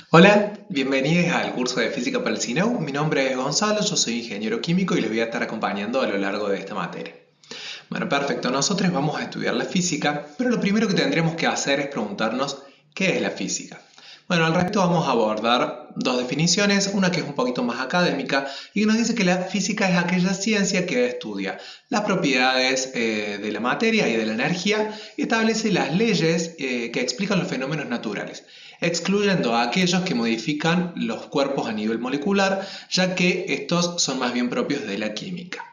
Hola, bienvenidos al curso de Física para el CINEU. Mi nombre es Gonzalo, yo soy ingeniero químico y les voy a estar acompañando a lo largo de esta materia. Bueno, perfecto, nosotros vamos a estudiar la física, pero lo primero que tendremos que hacer es preguntarnos ¿qué es la física? Bueno, al respecto vamos a abordar dos definiciones, una que es un poquito más académica y que nos dice que la física es aquella ciencia que estudia las propiedades de la materia y de la energía y establece las leyes que explican los fenómenos naturales, excluyendo a aquellos que modifican los cuerpos a nivel molecular, ya que estos son más bien propios de la química.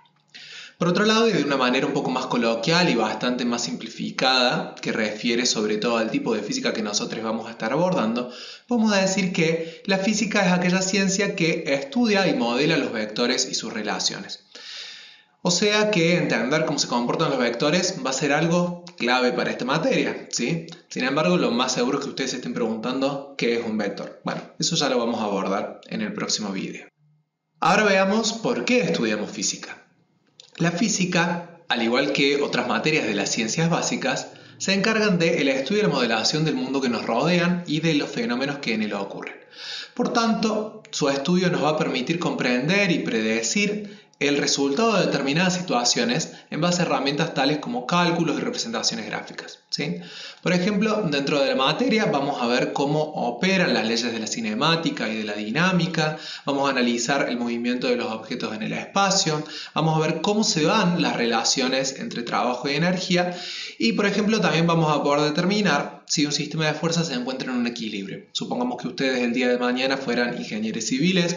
Por otro lado, y de una manera un poco más coloquial y bastante más simplificada, que refiere sobre todo al tipo de física que nosotros vamos a estar abordando, podemos decir que la física es aquella ciencia que estudia y modela los vectores y sus relaciones. O sea que entender cómo se comportan los vectores va a ser algo clave para esta materia, ¿sí? Sin embargo, lo más seguro es que ustedes se estén preguntando qué es un vector. Bueno, eso ya lo vamos a abordar en el próximo video. Ahora veamos por qué estudiamos física. La física, al igual que otras materias de las ciencias básicas, se encargan del estudio y la modelación del mundo que nos rodean y de los fenómenos que en él ocurren. Por tanto, su estudio nos va a permitir comprender y predecir el resultado de determinadas situaciones en base a herramientas tales como cálculos y representaciones gráficas, ¿sí? Por ejemplo, dentro de la materia vamos a ver cómo operan las leyes de la cinemática y de la dinámica, vamos a analizar el movimiento de los objetos en el espacio, vamos a ver cómo se dan las relaciones entre trabajo y energía y, por ejemplo, también vamos a poder determinar si un sistema de fuerzas se encuentra en un equilibrio. Supongamos que ustedes el día de mañana fueran ingenieros civiles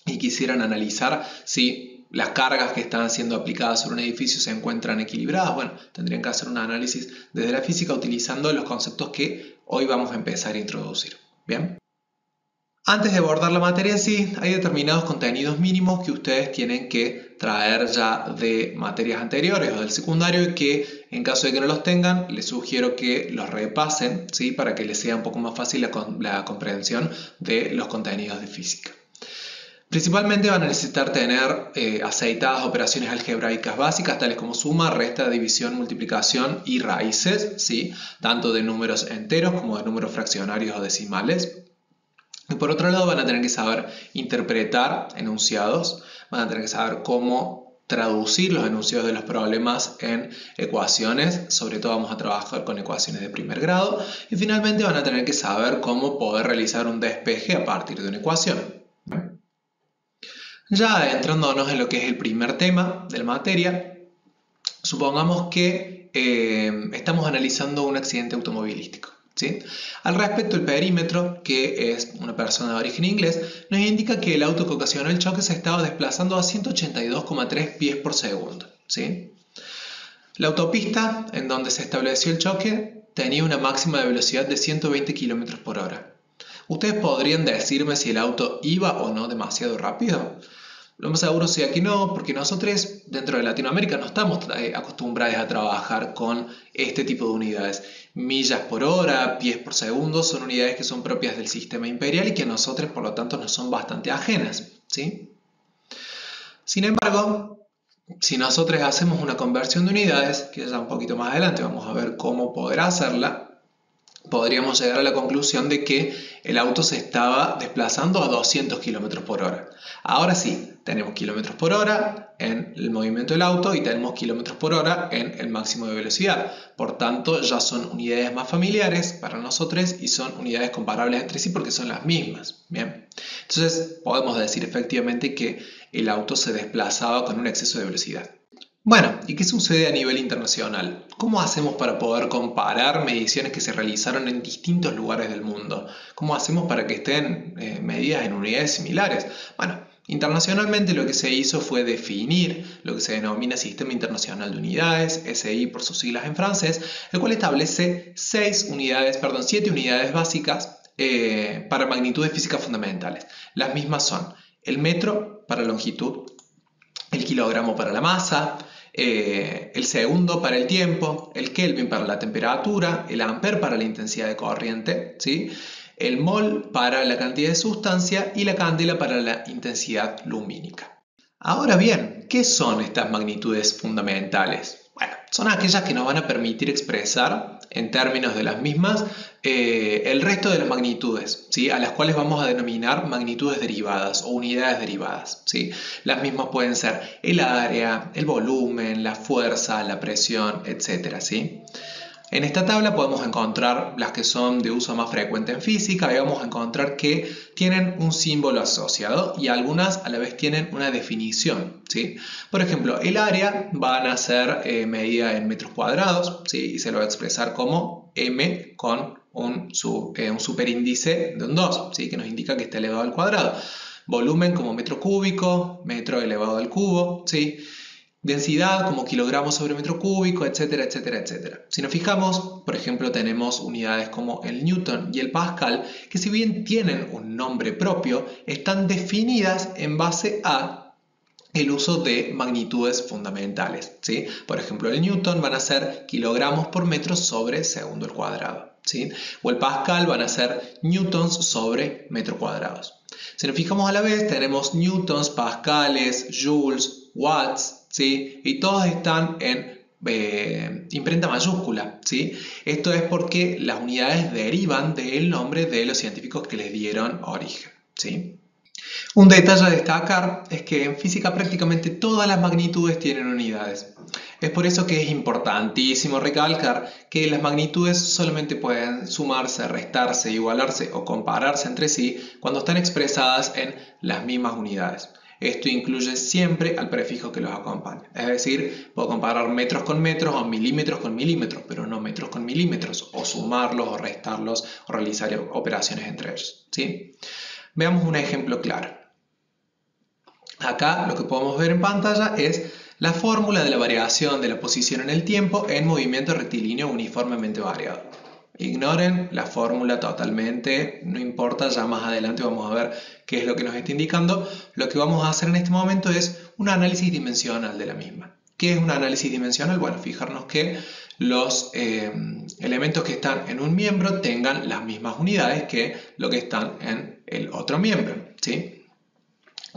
y quisieran analizar si las cargas que están siendo aplicadas sobre un edificio se encuentran equilibradas. Bueno, tendrían que hacer un análisis desde la física utilizando los conceptos que hoy vamos a empezar a introducir. ¿Bien? Antes de abordar la materia en sí, hay determinados contenidos mínimos que ustedes tienen que traer ya de materias anteriores o del secundario y que en caso de que no los tengan, les sugiero que los repasen, ¿sí? Para que les sea un poco más fácil la comprensión de los contenidos de física. Principalmente van a necesitar tener aceitadas operaciones algebraicas básicas, tales como suma, resta, división, multiplicación y raíces, ¿sí? Tanto de números enteros como de números fraccionarios o decimales. Y por otro lado van a tener que saber interpretar enunciados, van a tener que saber cómo traducir los enunciados de los problemas en ecuaciones, sobre todo vamos a trabajar con ecuaciones de primer grado, y finalmente van a tener que saber cómo poder realizar un despeje a partir de una ecuación. Ya adentrándonos en lo que es el primer tema de la materia, supongamos que estamos analizando un accidente automovilístico, ¿sí? Al respecto, el perímetro, que es una persona de origen inglés, nos indica que el auto que ocasionó el choque se estaba desplazando a 182,3 pies por segundo, ¿sí? La autopista en donde se estableció el choque tenía una máxima de velocidad de 120 km por hora. ¿Ustedes podrían decirme si el auto iba o no demasiado rápido? Lo más seguro sea que no, porque nosotros dentro de Latinoamérica no estamos acostumbrados a trabajar con este tipo de unidades. Millas por hora, pies por segundo, son unidades que son propias del sistema imperial y que a nosotros por lo tanto nos son bastante ajenas, ¿sí? Sin embargo, si nosotros hacemos una conversión de unidades, que ya un poquito más adelante vamos a ver cómo poder hacerla, podríamos llegar a la conclusión de que el auto se estaba desplazando a 200 km por hora. Ahora sí, tenemos kilómetros por hora en el movimiento del auto y tenemos kilómetros por hora en el máximo de velocidad. Por tanto, ya son unidades más familiares para nosotros y son unidades comparables entre sí porque son las mismas. Bien. Entonces, podemos decir efectivamente que el auto se desplazaba con un exceso de velocidad. Bueno, ¿y qué sucede a nivel internacional? ¿Cómo hacemos para poder comparar mediciones que se realizaron en distintos lugares del mundo? ¿Cómo hacemos para que estén medidas en unidades similares? Bueno, internacionalmente lo que se hizo fue definir lo que se denomina Sistema Internacional de Unidades, SI por sus siglas en francés, el cual establece 7 unidades básicas para magnitudes físicas fundamentales. Las mismas son el metro para longitud, el kilogramo para la masa, el segundo para el tiempo, el Kelvin para la temperatura, el ampere para la intensidad de corriente, ¿sí? El mol para la cantidad de sustancia y la candela para la intensidad lumínica. Ahora bien, ¿qué son estas magnitudes fundamentales? Bueno, son aquellas que nos van a permitir expresar en términos de las mismas el resto de las magnitudes, ¿sí? A las cuales vamos a denominar magnitudes derivadas o unidades derivadas, ¿sí? Las mismas pueden ser el área, el volumen, la fuerza, la presión, etc., ¿sí? En esta tabla podemos encontrar las que son de uso más frecuente en física y vamos a encontrar que tienen un símbolo asociado y algunas a la vez tienen una definición, ¿sí? Por ejemplo, el área van a ser medida en metros cuadrados, ¿sí? Y se lo va a expresar como m con un superíndice de un 2, ¿sí? Que nos indica que está elevado al cuadrado. Volumen como metro cúbico, metro elevado al cubo, ¿sí? Densidad como kilogramos sobre metro cúbico, etcétera, etcétera, etcétera. Si nos fijamos, por ejemplo, tenemos unidades como el Newton y el Pascal, que si bien tienen un nombre propio, están definidas en base a el uso de magnitudes fundamentales, ¿sí? Por ejemplo, el Newton van a ser kilogramos por metro sobre segundo al cuadrado, ¿sí? O el Pascal van a ser newtons sobre metro cuadrados. Si nos fijamos a la vez, tenemos newtons, pascales, joules, watts, ¿sí? Y todos están en imprenta mayúscula, ¿sí? Esto es porque las unidades derivan del nombre de los científicos que les dieron origen, ¿sí? Un detalle a destacar es que en física prácticamente todas las magnitudes tienen unidades. Es por eso que es importantísimo recalcar que las magnitudes solamente pueden sumarse, restarse, igualarse o compararse entre sí cuando están expresadas en las mismas unidades. Esto incluye siempre al prefijo que los acompaña. Es decir, puedo comparar metros con metros o milímetros con milímetros, pero no metros con milímetros, o sumarlos o restarlos o realizar operaciones entre ellos, ¿sí? Veamos un ejemplo claro. Acá lo que podemos ver en pantalla es la fórmula de la variación de la posición en el tiempo en movimiento rectilíneo uniformemente variado. Ignoren la fórmula totalmente, no importa, ya más adelante vamos a ver qué es lo que nos está indicando. Lo que vamos a hacer en este momento es un análisis dimensional de la misma. ¿Qué es un análisis dimensional? Bueno, fijarnos que los elementos que están en un miembro tengan las mismas unidades que lo que están en el otro miembro, ¿sí?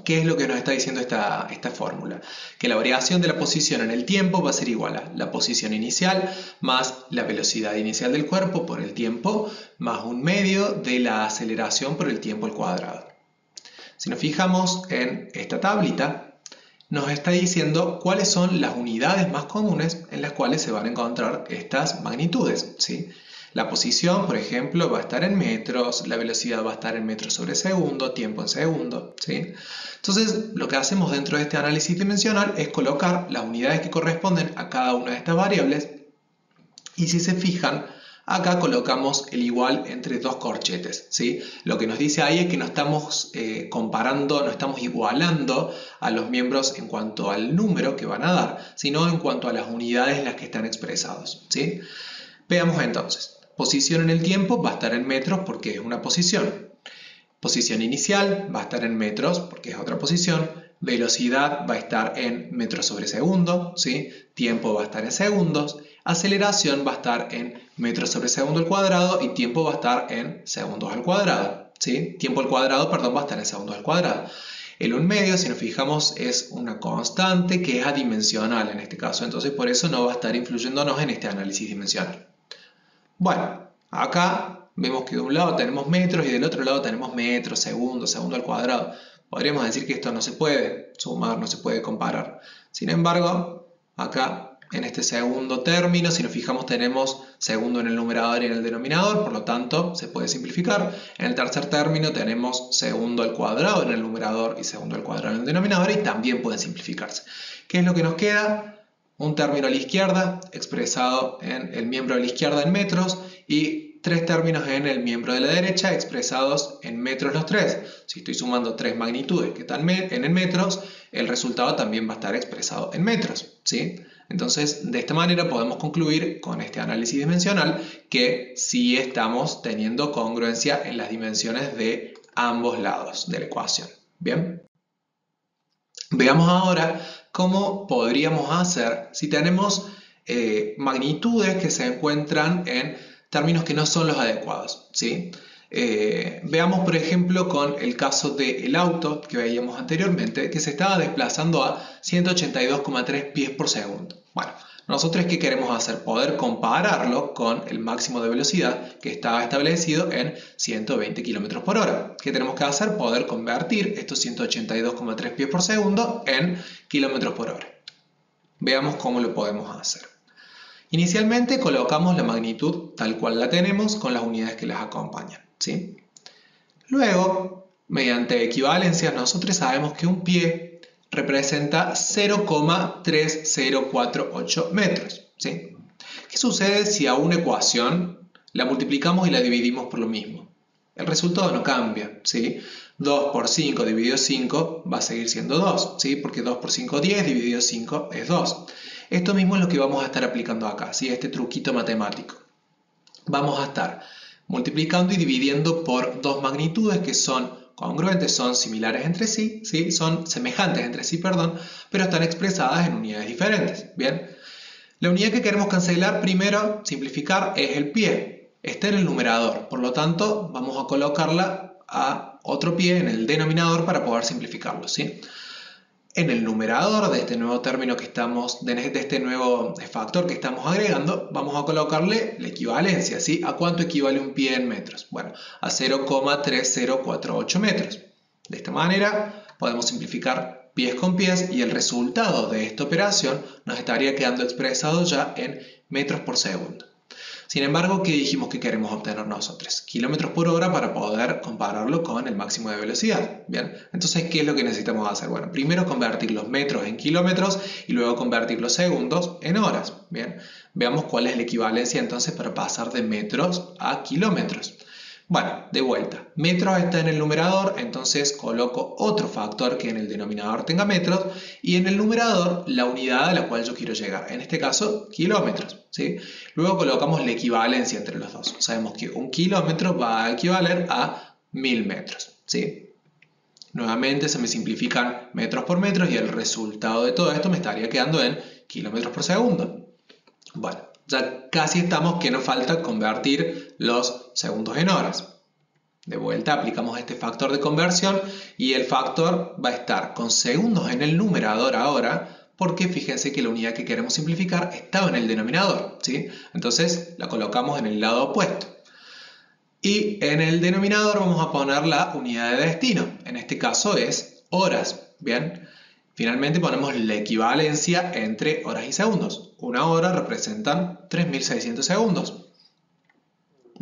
¿Qué es lo que nos está diciendo esta fórmula? Que la variación de la posición en el tiempo va a ser igual a la posición inicial más la velocidad inicial del cuerpo por el tiempo más un medio de la aceleración por el tiempo al cuadrado. Si nos fijamos en esta tablita, nos está diciendo cuáles son las unidades más comunes en las cuales se van a encontrar estas magnitudes, ¿sí? La posición, por ejemplo, va a estar en metros, la velocidad va a estar en metros sobre segundo, tiempo en segundo, ¿sí? Entonces, lo que hacemos dentro de este análisis dimensional es colocar las unidades que corresponden a cada una de estas variables y si se fijan, acá colocamos el igual entre dos corchetes, ¿sí? Lo que nos dice ahí es que no estamos comparando, no estamos igualando a los miembros en cuanto al número que van a dar, sino en cuanto a las unidades en las que están expresados, ¿sí? Veamos entonces. Posición en el tiempo va a estar en metros porque es una posición. Posición inicial va a estar en metros porque es otra posición. Velocidad va a estar en metros sobre segundo, ¿sí? Tiempo va a estar en segundos. Aceleración va a estar en metros sobre segundo al cuadrado y tiempo va a estar en segundos al cuadrado, ¿sí? Tiempo al cuadrado, perdón, va a estar en segundos al cuadrado. El 1/2, si nos fijamos, es una constante que es adimensional en este caso, entonces por eso no va a estar influyéndonos en este análisis dimensional. Bueno, acá vemos que de un lado tenemos metros y del otro lado tenemos metros, segundo, segundo al cuadrado. Podríamos decir que esto no se puede sumar, no se puede comparar. Sin embargo, acá en este segundo término, si nos fijamos, tenemos segundo en el numerador y en el denominador, por lo tanto se puede simplificar. En el tercer término tenemos segundo al cuadrado en el numerador y segundo al cuadrado en el denominador y también pueden simplificarse. ¿Qué es lo que nos queda? Un término a la izquierda expresado en el miembro de la izquierda en metros y tres términos en el miembro de la derecha expresados en metros los tres. Si estoy sumando tres magnitudes que están en metros, el resultado también va a estar expresado en metros, ¿sí? Entonces, de esta manera podemos concluir con este análisis dimensional que sí estamos teniendo congruencia en las dimensiones de ambos lados de la ecuación. ¿Bien? Veamos ahora cómo podríamos hacer si tenemos magnitudes que se encuentran en términos que no son los adecuados, ¿sí? Veamos por ejemplo con el caso del auto que veíamos anteriormente, que se estaba desplazando a 182,3 pies por segundo. Bueno, nosotros ¿qué queremos hacer? Poder compararlo con el máximo de velocidad que estaba establecido en 120 km por hora. ¿Qué tenemos que hacer? Poder convertir estos 182,3 pies por segundo en kilómetros por hora. Veamos cómo lo podemos hacer. Inicialmente colocamos la magnitud tal cual la tenemos con las unidades que las acompañan, ¿sí? Luego, mediante equivalencias, nosotros sabemos que un pie representa 0,3048 metros, ¿sí? ¿Qué sucede si a una ecuación la multiplicamos y la dividimos por lo mismo? El resultado no cambia, ¿sí? 2 por 5 dividido 5 va a seguir siendo 2, ¿sí? Porque 2 por 5 10, dividido 5 es 2. Esto mismo es lo que vamos a estar aplicando acá, ¿sí? Este truquito matemático. Vamos a estar multiplicando y dividiendo por dos magnitudes que son congruentes, son similares entre sí, ¿sí? Son semejantes entre sí, perdón, pero están expresadas en unidades diferentes. Bien, la unidad que queremos cancelar primero, simplificar, es el pie. Está en el numerador, por lo tanto vamos a colocarla a otro pie en el denominador para poder simplificarlo, ¿sí? En el numerador de este nuevo término que estamos, de este nuevo factor que estamos agregando, vamos a colocarle la equivalencia, ¿sí? ¿A cuánto equivale un pie en metros? Bueno, a 0,3048 metros. De esta manera podemos simplificar pies con pies y el resultado de esta operación nos estaría quedando expresado ya en metros por segundo. Sin embargo, ¿qué dijimos que queremos obtener nosotros? Kilómetros por hora para poder compararlo con el máximo de velocidad. Bien, entonces, ¿qué es lo que necesitamos hacer? Bueno, primero convertir los metros en kilómetros y luego convertir los segundos en horas. Bien, veamos cuál es la equivalencia entonces para pasar de metros a kilómetros. Bueno, de vuelta, metros está en el numerador, entonces coloco otro factor que en el denominador tenga metros y en el numerador la unidad a la cual yo quiero llegar, en este caso kilómetros, ¿sí? Luego colocamos la equivalencia entre los dos. Sabemos que un kilómetro va a equivaler a 1000 metros, ¿sí? Nuevamente se me simplifican metros por metros y el resultado de todo esto me estaría quedando en kilómetros por segundo. Bueno, ya casi estamos, que nos falta convertir los segundos en horas. De vuelta aplicamos este factor de conversión y el factor va a estar con segundos en el numerador ahora, porque fíjense que la unidad que queremos simplificar estaba en el denominador, ¿sí? Entonces la colocamos en el lado opuesto. Y en el denominador vamos a poner la unidad de destino, en este caso es horas, ¿bien? Finalmente ponemos la equivalencia entre horas y segundos. Una hora representan 3600 segundos.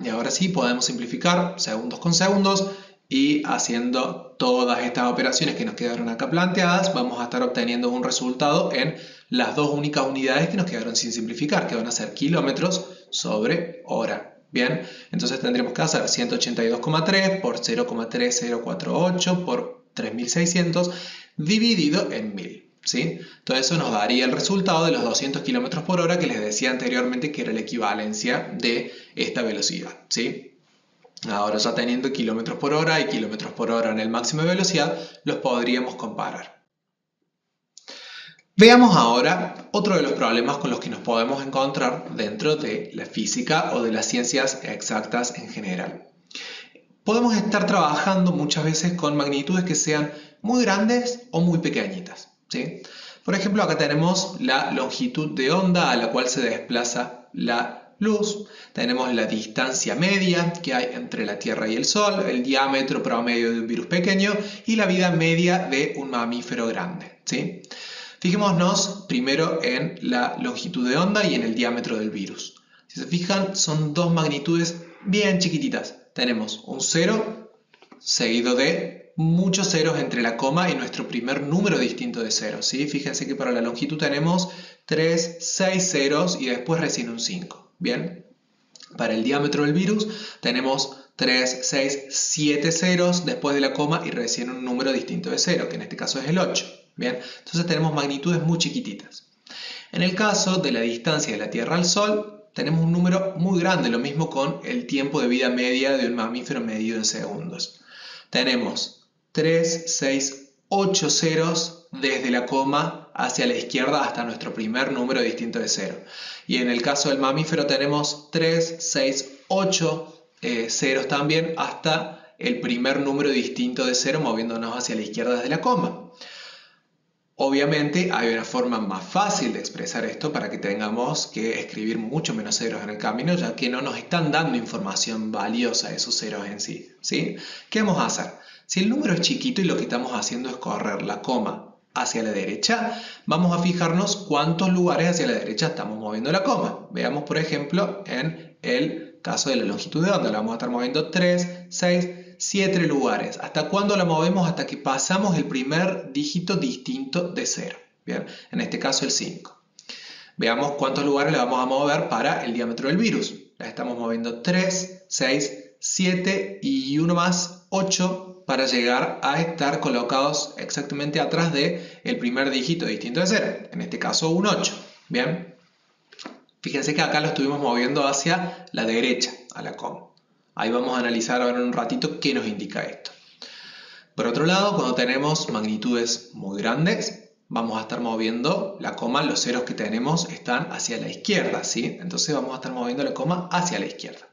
Y ahora sí podemos simplificar segundos con segundos y haciendo todas estas operaciones que nos quedaron acá planteadas, vamos a estar obteniendo un resultado en las dos únicas unidades que nos quedaron sin simplificar, que van a ser kilómetros sobre hora. Bien, entonces tendremos que hacer 182,3 por 0,3048 por 3600 dividido en 1000, ¿sí? Todo eso nos daría el resultado de los 200 km por hora que les decía anteriormente que era la equivalencia de esta velocidad, ¿sí? Ahora ya teniendo kilómetros por hora y kilómetros por hora en el máximo de velocidad, los podríamos comparar. Veamos ahora otro de los problemas con los que nos podemos encontrar dentro de la física o de las ciencias exactas en general. Podemos estar trabajando muchas veces con magnitudes que sean muy grandes o muy pequeñitas, ¿sí? Por ejemplo, acá tenemos la longitud de onda a la cual se desplaza la luz, tenemos la distancia media que hay entre la Tierra y el Sol, el diámetro promedio de un virus pequeño y la vida media de un mamífero grande, ¿sí? Fijémonos primero en la longitud de onda y en el diámetro del virus. Si se fijan, son dos magnitudes bien chiquititas. Tenemos un 0 seguido de muchos ceros entre la coma y nuestro primer número distinto de ceros, ¿sí? Fíjense que para la longitud tenemos 3, 6 ceros y después recién un 5. Bien, para el diámetro del virus tenemos 3, 6, 7 ceros después de la coma y recién un número distinto de 0, que en este caso es el 8. Bien, entonces tenemos magnitudes muy chiquititas. En el caso de la distancia de la Tierra al Sol, tenemos un número muy grande, lo mismo con el tiempo de vida media de un mamífero medido en segundos. Tenemos 3, 6, 8 ceros desde la coma hacia la izquierda hasta nuestro primer número distinto de 0. Y en el caso del mamífero tenemos 3, 6, 8 ceros también hasta el primer número distinto de 0 moviéndonos hacia la izquierda desde la coma. Obviamente hay una forma más fácil de expresar esto para que tengamos que escribir mucho menos ceros en el camino, ya que no nos están dando información valiosa esos ceros en sí, ¿sí? ¿Qué vamos a hacer? Si el número es chiquito y lo que estamos haciendo es correr la coma hacia la derecha, vamos a fijarnos cuántos lugares hacia la derecha estamos moviendo la coma. Veamos, por ejemplo, en el caso de la longitud de onda, la vamos a estar moviendo 3, 6, 7 lugares. ¿Hasta cuándo la movemos? Hasta que pasamos el primer dígito distinto de 0. Bien, en este caso el 5. Veamos cuántos lugares le vamos a mover para el diámetro del virus. La estamos moviendo 3, 6, 7 y uno más, 8, para llegar a estar colocados exactamente atrás del primer dígito distinto de 0. En este caso un 8. Bien, fíjense que acá lo estuvimos moviendo hacia la derecha, a la coma. Ahí vamos a analizar ahora en un ratito qué nos indica esto. Por otro lado, cuando tenemos magnitudes muy grandes, vamos a estar moviendo la coma, los ceros que tenemos están hacia la izquierda, ¿sí? Entonces vamos a estar moviendo la coma hacia la izquierda.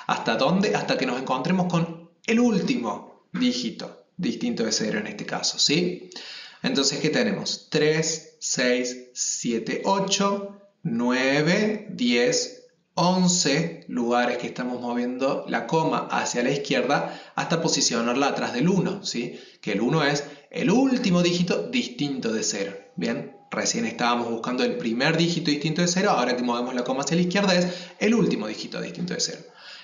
¿Hasta dónde? Hasta que nos encontremos con el último dígito distinto de 0 en este caso, ¿sí? Entonces, ¿qué tenemos? 3, 6, 7, 8, 9, 10, 11 lugares que estamos moviendo la coma hacia la izquierda hasta posicionarla atrás del 1, ¿sí? Que el 1 es el último dígito distinto de 0. Bien, recién estábamos buscando el primer dígito distinto de 0, ahora que movemos la coma hacia la izquierda es el último dígito distinto de 0.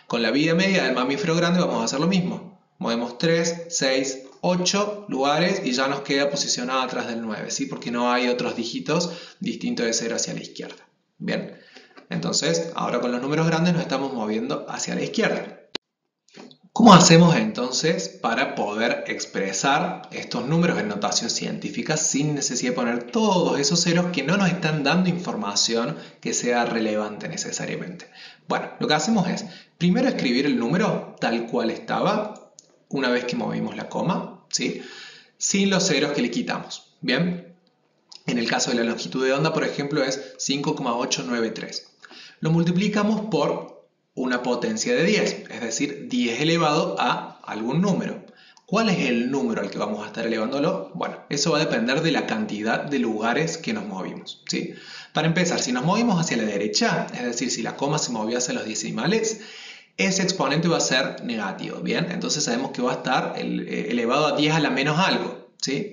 Con la vida media del mamífero grande vamos a hacer lo mismo. Movemos 3, 6, 8 lugares y ya nos queda posicionado atrás del 9, ¿sí? Porque no hay otros dígitos distintos de 0 hacia la izquierda. Bien. Entonces, ahora con los números grandes nos estamos moviendo hacia la izquierda. ¿Cómo hacemos entonces para poder expresar estos números en notación científica sin necesidad de poner todos esos ceros que no nos están dando información que sea relevante necesariamente? Bueno, lo que hacemos es, primero escribir el número tal cual estaba, una vez que movimos la coma, ¿sí? Sin los ceros que le quitamos, ¿bien? En el caso de la longitud de onda, por ejemplo, es 5,893. Lo multiplicamos por una potencia de 10, es decir, 10 elevado a algún número. ¿Cuál es el número al que vamos a estar elevándolo? Bueno, eso va a depender de la cantidad de lugares que nos movimos, ¿sí? Para empezar, si nos movimos hacia la derecha, es decir, si la coma se movía hacia los decimales, ese exponente va a ser negativo, ¿bien? Entonces sabemos que va a estar elevado a 10 a la menos algo, ¿sí?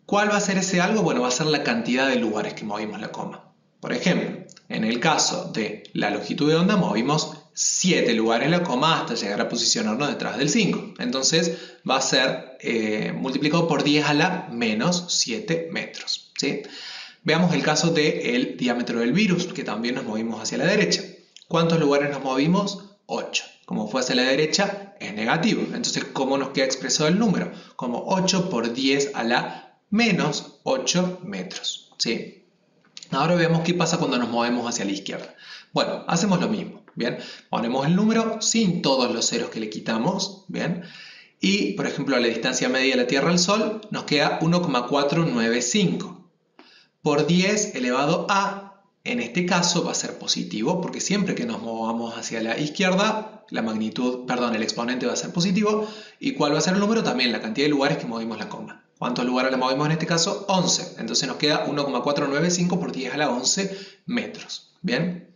¿Cuál va a ser ese algo? Bueno, va a ser la cantidad de lugares que movimos la coma. Por ejemplo, en el caso de la longitud de onda movimos 7 lugares en la coma hasta llegar a posicionarnos detrás del 5. Entonces va a ser multiplicado por 10 a la menos 7 metros, ¿sí? Veamos el caso del diámetro del virus, que también nos movimos hacia la derecha. ¿Cuántos lugares nos movimos? 8. Como fue hacia la derecha, es negativo. Entonces, ¿cómo nos queda expresado el número? Como 8 por 10 a la menos 8 metros, ¿sí? Ahora veamos qué pasa cuando nos movemos hacia la izquierda. Bueno, hacemos lo mismo, ¿bien? Ponemos el número sin todos los ceros que le quitamos, ¿bien? Y, por ejemplo, a la distancia media de la Tierra al Sol nos queda 1,495. Por 10 elevado a, en este caso va a ser positivo, porque siempre que nos movamos hacia la izquierda, el exponente va a ser positivo. ¿Y cuál va a ser el número? También la cantidad de lugares que movimos la coma. ¿Cuántos lugares la movimos en este caso? 11. Entonces nos queda 1,495 por 10 a la 11 metros. ¿Bien?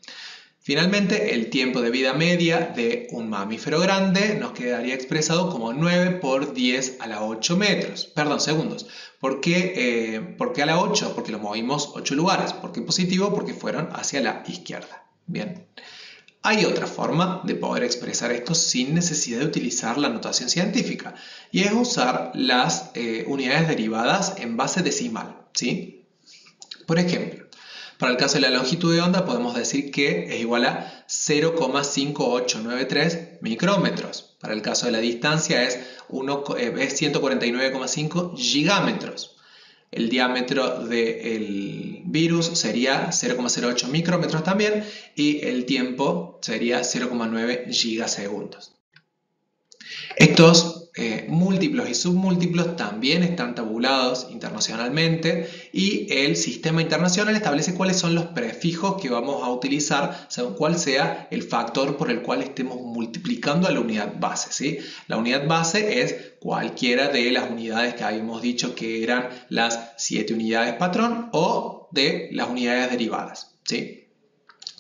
Finalmente, el tiempo de vida media de un mamífero grande nos quedaría expresado como 9 por 10 a la 8 metros. Perdón, segundos. ¿Por qué a la 8? Porque lo movimos 8 lugares. ¿Por qué positivo? Porque fueron hacia la izquierda. Bien. Hay otra forma de poder expresar esto sin necesidad de utilizar la notación científica, y es usar las unidades derivadas en base decimal, ¿sí? Por ejemplo, para el caso de la longitud de onda podemos decir que es igual a 0,5893 micrómetros. Para el caso de la distancia es 149,5 gigámetros. El diámetro del virus sería 0,08 micrómetros también y el tiempo sería 0,9 gigasegundos. Estos múltiplos y submúltiplos también están tabulados internacionalmente y el sistema internacional establece cuáles son los prefijos que vamos a utilizar según cuál sea el factor por el cual estemos multiplicando a la unidad base, ¿sí? La unidad base es cualquiera de las unidades que habíamos dicho que eran las 7 unidades patrón o de las unidades derivadas, ¿sí?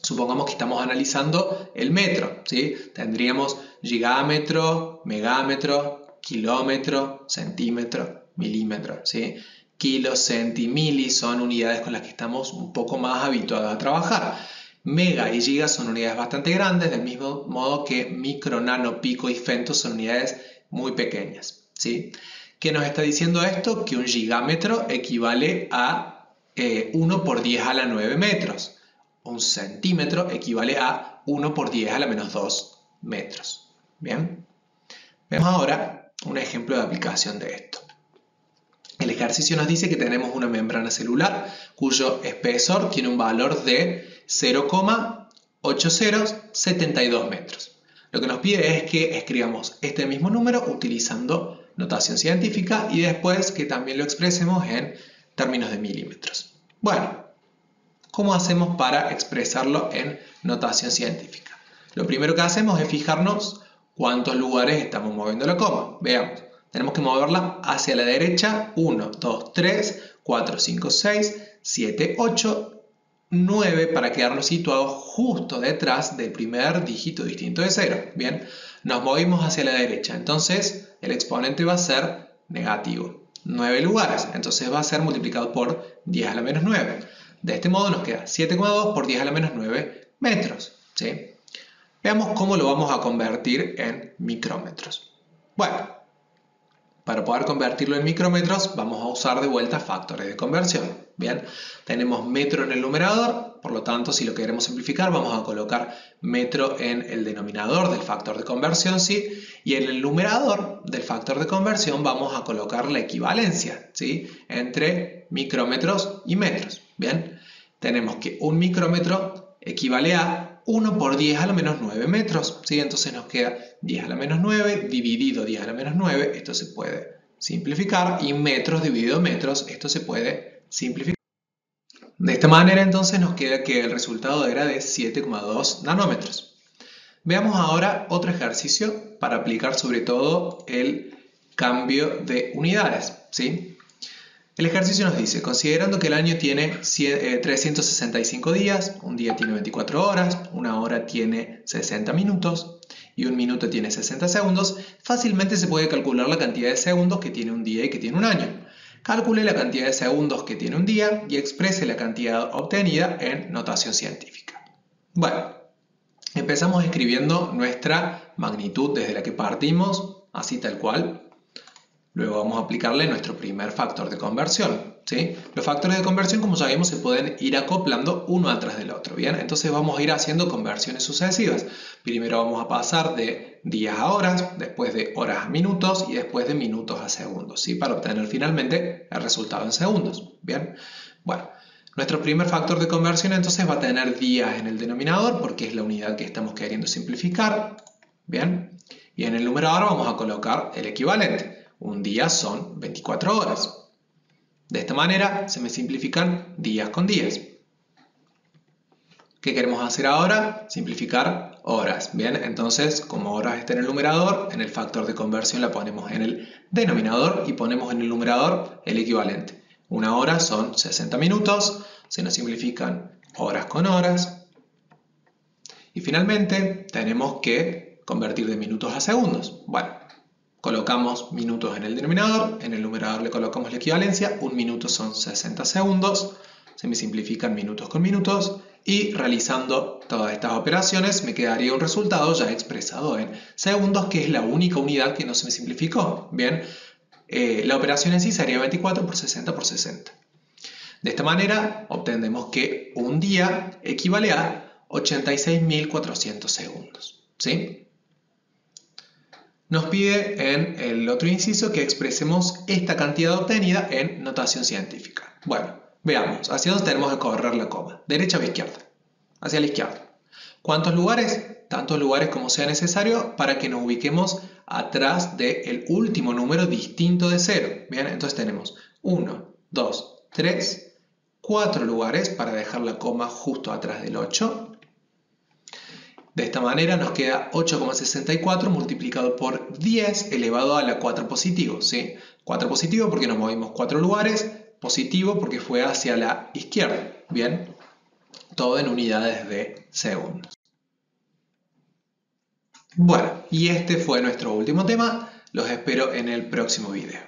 Supongamos que estamos analizando el metro, ¿sí? Tendríamos gigámetro, megámetro, kilómetro, centímetro, milímetro, ¿sí? Kilo, centi, mili son unidades con las que estamos un poco más habituados a trabajar. Mega y giga son unidades bastante grandes, del mismo modo que micro, nano, pico y femto son unidades muy pequeñas, ¿sí? ¿Qué nos está diciendo esto? Que un gigámetro equivale a 1 por 10 a la 9 metros. Un centímetro equivale a 1 por 10 a la menos 2 metros. Bien, veamos ahora un ejemplo de aplicación de esto. El ejercicio nos dice que tenemos una membrana celular cuyo espesor tiene un valor de 0,8072 metros. Lo que nos pide es que escribamos este mismo número utilizando notación científica y después que también lo expresemos en términos de milímetros. Bueno, ¿cómo hacemos para expresarlo en notación científica? Lo primero que hacemos es fijarnos cuántos lugares estamos moviendo la coma. Veamos, tenemos que moverla hacia la derecha 1, 2, 3, 4, 5, 6, 7, 8, 9 para quedarnos situados justo detrás del primer dígito distinto de 0. Bien, nos movimos hacia la derecha, entonces el exponente va a ser negativo. 9 lugares, entonces va a ser multiplicado por 10 a la menos 9. De este modo nos queda 7,2 por 10 a la menos 9 metros, ¿sí? Veamos cómo lo vamos a convertir en micrómetros. Bueno, para poder convertirlo en micrómetros vamos a usar de vuelta factores de conversión. Bien, tenemos metro en el numerador, por lo tanto si lo queremos simplificar vamos a colocar metro en el denominador del factor de conversión, ¿sí? Y en el numerador del factor de conversión vamos a colocar la equivalencia, ¿sí? Entre micrómetros y metros. Bien, tenemos que un micrómetro equivale a 1 por 10 a la menos 9 metros, ¿sí? Entonces nos queda 10 a la menos 9 dividido 10 a la menos 9, esto se puede simplificar, y metros dividido metros, esto se puede simplificar. De esta manera entonces nos queda que el resultado era de 7,2 nanómetros. Veamos ahora otro ejercicio para aplicar sobre todo el cambio de unidades, ¿sí? El ejercicio nos dice, considerando que el año tiene 365 días, un día tiene 24 horas, una hora tiene 60 minutos y un minuto tiene 60 segundos, fácilmente se puede calcular la cantidad de segundos que tiene un día y que tiene un año. Calcule la cantidad de segundos que tiene un día y exprese la cantidad obtenida en notación científica. Bueno, empezamos escribiendo nuestra magnitud desde la que partimos, así tal cual. Luego vamos a aplicarle nuestro primer factor de conversión, ¿sí? Los factores de conversión, como sabemos, se pueden ir acoplando uno atrás del otro, ¿bien? Entonces vamos a ir haciendo conversiones sucesivas. Primero vamos a pasar de días a horas, después de horas a minutos y después de minutos a segundos, ¿sí? Para obtener finalmente el resultado en segundos, ¿bien? Bueno, nuestro primer factor de conversión entonces va a tener días en el denominador porque es la unidad que estamos queriendo simplificar, ¿bien? Y en el numerador vamos a colocar el equivalente. Un día son 24 horas. De esta manera se me simplifican días con días. ¿Qué queremos hacer ahora? Simplificar horas. Bien, entonces como horas está en el numerador, en el factor de conversión la ponemos en el denominador y ponemos en el numerador el equivalente. Una hora son 60 minutos, se nos simplifican horas con horas. Y finalmente tenemos que convertir de minutos a segundos. Bueno, colocamos minutos en el denominador, en el numerador le colocamos la equivalencia, un minuto son 60 segundos, se me simplifican minutos con minutos y realizando todas estas operaciones me quedaría un resultado ya expresado en segundos, que es la única unidad que no se me simplificó. Bien, la operación en sí sería 24 por 60 por 60. De esta manera obtenemos que un día equivale a 86.400 segundos, ¿sí? Nos pide en el otro inciso que expresemos esta cantidad obtenida en notación científica. Bueno, veamos, ¿hacia dónde tenemos que correr la coma? ¿Derecha o izquierda? Hacia la izquierda. ¿Cuántos lugares? Tantos lugares como sea necesario para que nos ubiquemos atrás del último número distinto de 0. Bien, entonces tenemos 1, 2, 3, 4 lugares para dejar la coma justo atrás del 8. De esta manera nos queda 8,64 multiplicado por 10 elevado a la 4 positivo, ¿sí? 4 positivo porque nos movimos 4 lugares, positivo porque fue hacia la izquierda, ¿bien? Todo en unidades de segundos. Bueno, y este fue nuestro último tema. Los espero en el próximo video.